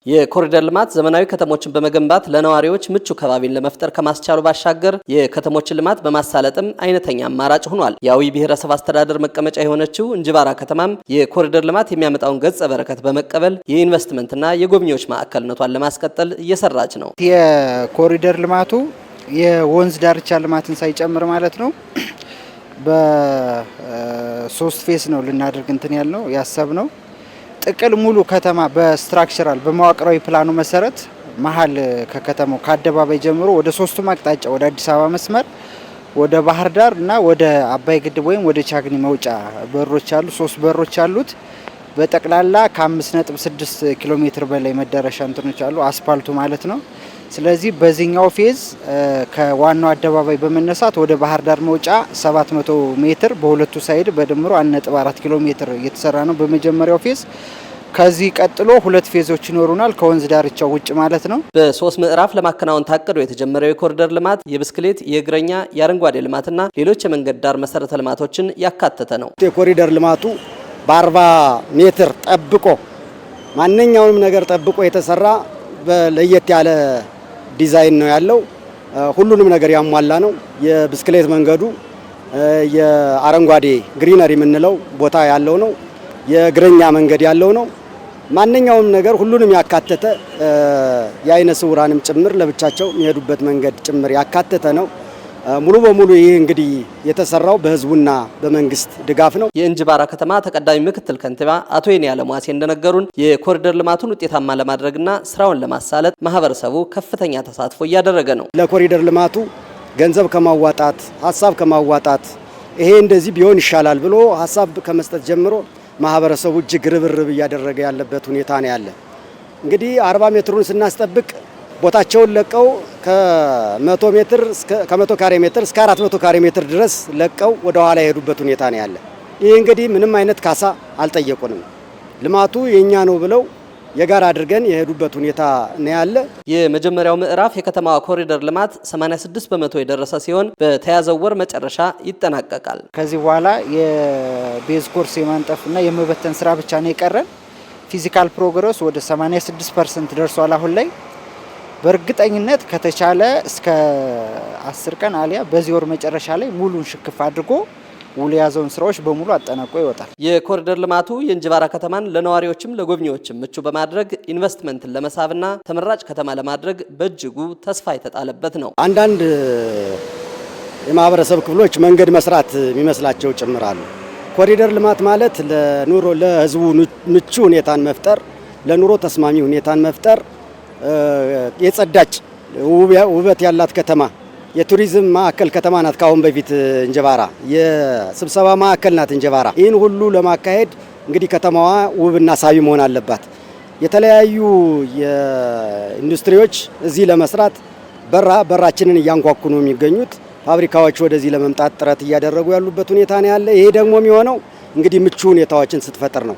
የኮሪደር ልማት ዘመናዊ ከተሞችን በመገንባት ለነዋሪዎች ምቹ ከባቢን ለመፍጠር ከማስቻሉ ባሻገር የከተሞችን ልማት በማሳለጥም አይነተኛ አማራጭ ሆኗል። የአዊ ብሔረሰብ አስተዳደር መቀመጫ የሆነችው እንጅባራ ከተማም የኮሪደር ልማት የሚያመጣውን ገጸ በረከት በመቀበል የኢንቨስትመንትና የጎብኚዎች ማዕከልነቷን ለማስቀጠል እየሰራች ነው። የኮሪደር ልማቱ የወንዝ ዳርቻ ልማትን ሳይጨምር ማለት ነው በሶስት ፌስ ነው ልናደርግ ያልነው ያሰብነው ጥቅል ሙሉ ከተማ በስትራክቸራል በመዋቅራዊ ፕላኑ መሰረት መሀል ከከተማው ከአደባባይ ጀምሮ ወደ ሶስቱም አቅጣጫ ወደ አዲስ አበባ መስመር ወደ ባህር ዳር እና ወደ አባይ ግድብ ወይም ወደ ቻግኒ መውጫ በሮች አሉ። ሶስት በሮች አሉት። በጠቅላላ ከ5.6 ኪሎ ሜትር በላይ መዳረሻ እንትኖች አሉ አስፓልቱ ማለት ነው። ስለዚህ በዚህኛው ፌዝ ከዋናው አደባባይ በመነሳት ወደ ባህር ዳር መውጫ 700 ሜትር በሁለቱ ሳይድ በድምሩ 1.4 ኪሎ ሜትር እየተሰራ ነው በመጀመሪያው ፌዝ። ከዚህ ቀጥሎ ሁለት ፌዞች ይኖሩናል ከወንዝ ዳርቻው ውጭ ማለት ነው። በሶስት ምዕራፍ ለማከናወን ታቅዶ የተጀመረው የኮሪደር ልማት የብስክሌት፣ የእግረኛ፣ የአረንጓዴ ልማትና ሌሎች የመንገድ ዳር መሰረተ ልማቶችን ያካተተ ነው። የኮሪደር ልማቱ በ40 ሜትር ጠብቆ ማንኛውንም ነገር ጠብቆ የተሰራ ለየት ያለ ዲዛይን ነው ያለው። ሁሉንም ነገር ያሟላ ነው። የብስክሌት መንገዱ የአረንጓዴ ግሪነሪ የምንለው ቦታ ያለው ነው። የእግረኛ መንገድ ያለው ነው። ማንኛውም ነገር ሁሉንም ያካተተ የአይነ ስውራንም ጭምር ለብቻቸው የሚሄዱበት መንገድ ጭምር ያካተተ ነው። ሙሉ በሙሉ ይህ እንግዲህ የተሰራው በህዝቡና በመንግስት ድጋፍ ነው። የእንጅባራ ከተማ ተቀዳሚ ምክትል ከንቲባ አቶ የኔ አለሟሴ እንደነገሩን የኮሪደር ልማቱን ውጤታማ ለማድረግና ስራውን ለማሳለጥ ማህበረሰቡ ከፍተኛ ተሳትፎ እያደረገ ነው። ለኮሪደር ልማቱ ገንዘብ ከማዋጣት ሀሳብ ከማዋጣት ይሄ እንደዚህ ቢሆን ይሻላል ብሎ ሀሳብ ከመስጠት ጀምሮ ማህበረሰቡ እጅግ ርብርብ እያደረገ ያለበት ሁኔታ ነው ያለ። እንግዲህ 40 ሜትሩን ስናስጠብቅ ቦታቸውን ለቀው ከ100 ሜትር ከ100 ካሬ ሜትር እስከ 400 ካሬ ሜትር ድረስ ለቀው ወደ ኋላ የሄዱበት ሁኔታ ነው ያለ። ይህ እንግዲህ ምንም አይነት ካሳ አልጠየቁንም። ልማቱ የኛ ነው ብለው የጋራ አድርገን የሄዱበት ሁኔታ ነው ያለ። የመጀመሪያው ምዕራፍ የከተማዋ ኮሪደር ልማት 86 በመቶ የደረሰ ሲሆን በተያዘው ወር መጨረሻ ይጠናቀቃል። ከዚህ በኋላ የቤዝ ኮርስ የማንጠፍና የመበተን ስራ ብቻ ነው የቀረን። ፊዚካል ፕሮግረስ ወደ 86% ደርሷል አሁን ላይ። በእርግጠኝነት ከተቻለ እስከ 10 ቀን አሊያ በዚህ ወር መጨረሻ ላይ ሙሉን ሽክፍ አድርጎ ውል የያዘውን ስራዎች በሙሉ አጠናቆ ይወጣል። የኮሪደር ልማቱ የእንጅባራ ከተማን ለነዋሪዎችም ለጎብኚዎችም ምቹ በማድረግ ኢንቨስትመንትን ለመሳብና ተመራጭ ከተማ ለማድረግ በእጅጉ ተስፋ የተጣለበት ነው። አንዳንድ የማህበረሰብ ክፍሎች መንገድ መስራት የሚመስላቸው ጭምራሉ። ኮሪደር ልማት ማለት ለኑሮ ለህዝቡ ምቹ ሁኔታን መፍጠር፣ ለኑሮ ተስማሚ ሁኔታን መፍጠር፣ የጸዳች ውበት ያላት ከተማ የቱሪዝም ማዕከል ከተማ ናት። ካሁን በፊት እንጅባራ የስብሰባ ማዕከል ናት እንጅባራ። ይህን ሁሉ ለማካሄድ እንግዲህ ከተማዋ ውብና ሳቢ መሆን አለባት። የተለያዩ የኢንዱስትሪዎች እዚህ ለመስራት በራችንን እያንኳኩ ነው የሚገኙት። ፋብሪካዎች ወደዚህ ለመምጣት ጥረት እያደረጉ ያሉበት ሁኔታ ነው ያለ። ይሄ ደግሞ የሚሆነው እንግዲህ ምቹ ሁኔታዎችን ስትፈጥር ነው።